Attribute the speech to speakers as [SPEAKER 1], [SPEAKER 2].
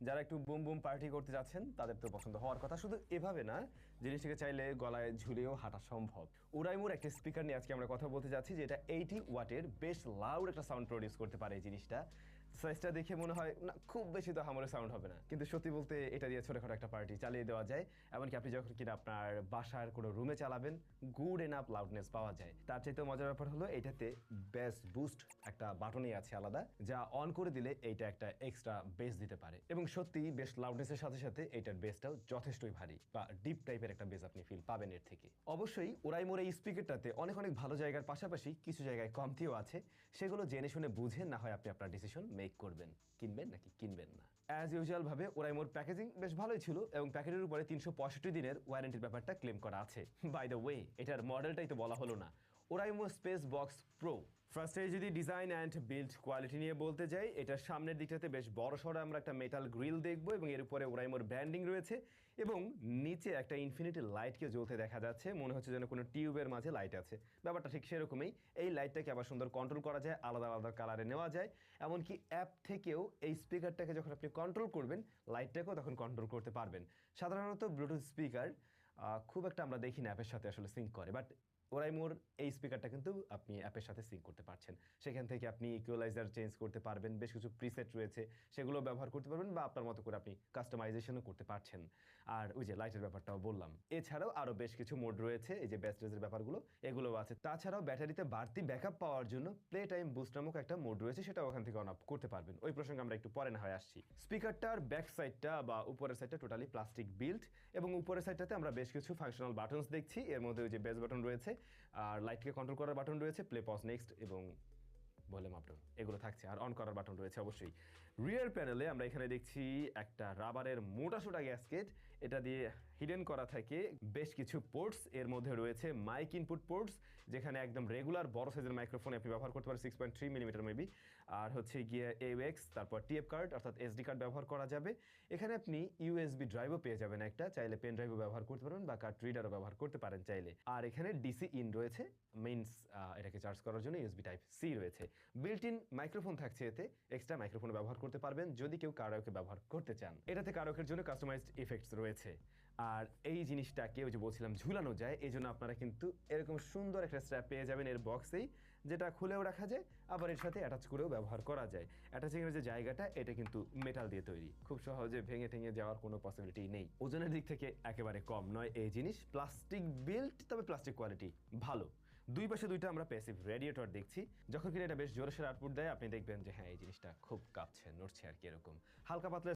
[SPEAKER 1] যারা একটু boom boom party করতে যাচ্ছেন তাদের তো পছন্দ হওয়ার কথা। শুধু এভাবে না, জিনিসটাকে চাইলে গলায় ঝুলিয়েও হাঁটা সম্ভব। ওরাইমোর একটা স্পিকার নিয়ে আজকে আমরা কথা বলতে যাচ্ছি, যেটা 80 ওয়াটের বেশ লাউড একটা সাউন্ড প্রডিউস করতে পারে। এই জিনিসটা সাইজটা দেখে মনে হয় না খুব বেশি তো হামরে সাউন্ড হবে না, কিন্তু সত্যি বলতে এটা দিয়ে ছোটখাটো একটা পার্টি চালিয়ে দেওয়া যায়। এমনকি আপনি যখন কিনা আপনার বাসার কোনো রুমে চালাবেন, গুড এনাফ লাউডনেস পাওয়া যায়। তার চাইতে মজার ব্যাপার হলো এটাতে বেস বুস্ট একটা বাটনই আছে আলাদা, যা অন করে দিলে এইটা একটা এক্সট্রা বেস দিতে পারে। এবং সত্যি বেশ লাউডনেসের সাথে সাথে এটার বেসটাও যথেষ্টই ভারী বা ডিপ টাইপের একটা বেস আপনি ফিল পাবেন এর থেকে। অবশ্যই ওরাইমোর এই স্পিকারটাতে অনেক অনেক ভালো জায়গার পাশাপাশি কিছু জায়গায় কমতিও আছে, সেগুলো জেনে শুনে বুঝে না হয় আপনি আপনার ডিসিশন মেক করবেন, কিনবেন নাকি কিনবেন না। অ্যাজ ইউজুয়াল ভাবে ওরাইমোর প্যাকেজিং বেশ ভালোই ছিল এবং প্যাকেটের উপরে 365 দিনের ওয়ারেন্টির ব্যাপারটা ক্লেম করা আছে। বাই দ্য ওয়ে, এটার মডেলটাই তো বলা হলো না, ওরাইমো স্পেস বক্স প্রো। ফার্স্টে যদি ডিজাইন অ্যান্ড বিল্ড কোয়ালিটি নিয়ে বলতে যাই, এটার সামনের দিকটাতে বেশ বড় সড়ো আমরা একটা মেটাল গ্রিল দেখবো এবং এর উপরে ওরাইমোর ব্র্যান্ডিং রয়েছে এবং নিচে একটা ইনফিনিটি লাইটকে জ্বলতে দেখা যাচ্ছে, মনে হচ্ছে যেন কোনো টিউবের মাঝে লাইট আছে। ব্যাপারটা ঠিক সেরকমই। এই লাইটটাকে আবার সুন্দর কন্ট্রোল করা যায়, আলাদা আলাদা কালারে নেওয়া যায়। এমনকি অ্যাপ থেকেও এই স্পিকারটাকে যখন আপনি কন্ট্রোল করবেন, লাইটটাকেও তখন কন্ট্রোল করতে পারবেন। সাধারণত ব্লুটুথ স্পিকার খুব একটা আমরা দেখি না অ্যাপের সাথে আসলে সিঙ্ক করে, বাট ওরাইমোর এই স্পিকারটা কিন্তু আপনি অ্যাপের সাথে সিঙ্ক করতে পারছেন। সেখান থেকে আপনি ইকুয়ালাইজার চেঞ্জ করতে পারবেন, বেশ কিছু প্রিসেট রয়েছে সেগুলো ব্যবহার করতে পারবেন বা আপনার মতো করে আপনি কাস্টমাইজেশনও করতে পারছেন। আর ওই যে লাইটের ব্যাপারটাও বললাম, এছাড়াও আরও বেশ কিছু মোড রয়েছে, এই যে ব্যাটারিজের ব্যাপারগুলো এগুলোও আছে। তাছাড়াও ব্যাটারিতে বাড়তি ব্যাকআপ পাওয়ার জন্য প্লে টাইম বুস্ট নামক একটা মোড রয়েছে, সেটা ওখান থেকে অন অফ করতে পারবেন। ওই প্রসঙ্গে আমরা একটু পরে না হয় আসছি। স্পিকারটার ব্যাক সাইডটা বা উপরের সাইডটা টোটালি প্লাস্টিক বিল্ড এবং উপরের সাইডটাতে আমরা বেশ কিছু ফাংশনাল বাটনস দেখছি। এর মধ্যে ওই যে বেস বাটন রয়েছে, আর লাইটকে কন্ট্রোল করার বাটন রয়েছে, প্লে পজ নেক্সট এবং ভলিউম আপ ডাউন এগুলো থাকছে, আর অন করার বাটন রয়েছে অবশ্যই। রিয়ার প্যানেলে আমরা এখানে দেখছি একটা রাবারের মোটাসোটা গ্যাসকেট, এটা দিয়ে হিডেন করা থাকে বেশ কিছু পোর্টস। এর মধ্যে রয়েছে মাইক ইনপুট পোর্টস, যেখানে একদম রেগুলার বড় সাইজের মাইক্রোফোন আপনি ব্যবহার করতে পারেন, 6.3 মিলিমিটার মেবি। আর হচ্ছে গিয়ে AUX, তারপর টিএফ কার্ড অর্থাৎ SD কার্ড ব্যবহার করা যাবে। এখানে আপনি USB ড্রাইভও পেয়ে যাবেন একটা, চাইলে পেন ড্রাইভও ব্যবহার করতে পারবেন বা কার্ড রিডারও ব্যবহার করতে পারেন চাইলে। আর এখানে DC ইন রয়েছে, মিনস এটাকে চার্জ করার জন্য USB টাইপ সি রয়েছে। বিল্ট ইন মাইক্রোফোন থাকছে এতে, এক্সট্রা মাইক্রোফোন ব্যবহার করতে পারবেন যদি কেউ কারাওকে ব্যবহার করতে চান। এটাতে কারাওকের জন্য কাস্টমাইজড ইফেক্টস রয়েছে। আর এই জিনিসটাকে ওই যে বলছিলাম ঝুলানো যায়, এই জন্য আপনারা কিন্তু এরকম সুন্দর একটা স্ট্র্যাপ পেয়ে যাবেন এর বক্সেই, যেটা খুলেও রাখা যায় আবার এর সাথে অ্যাটাচ করেও ব্যবহার করা যায়। অ্যাটাচিংয়ের যে জায়গাটা এটা কিন্তু মেটাল দিয়ে তৈরি, খুব সহজে ভেঙে ঠেঙে যাওয়ার কোনো পসিবিলিটি নেই। ওজনের দিক থেকে একেবারে কম নয় এই জিনিস, প্লাস্টিক বিল্ড, তবে প্লাস্টিক কোয়ালিটি ভালো। দুই পাশে দুইটা আমরা প্যাসিভ রেডিয়েটর দেখছি, যখন কিনা এটা বেশ জোরে আউটপুট দেয় আপনি দেখবেন যে হ্যাঁ এই জিনিসটা খুব কাঁপছে, নড়ছে আর কি। এরকম হালকা পাতলা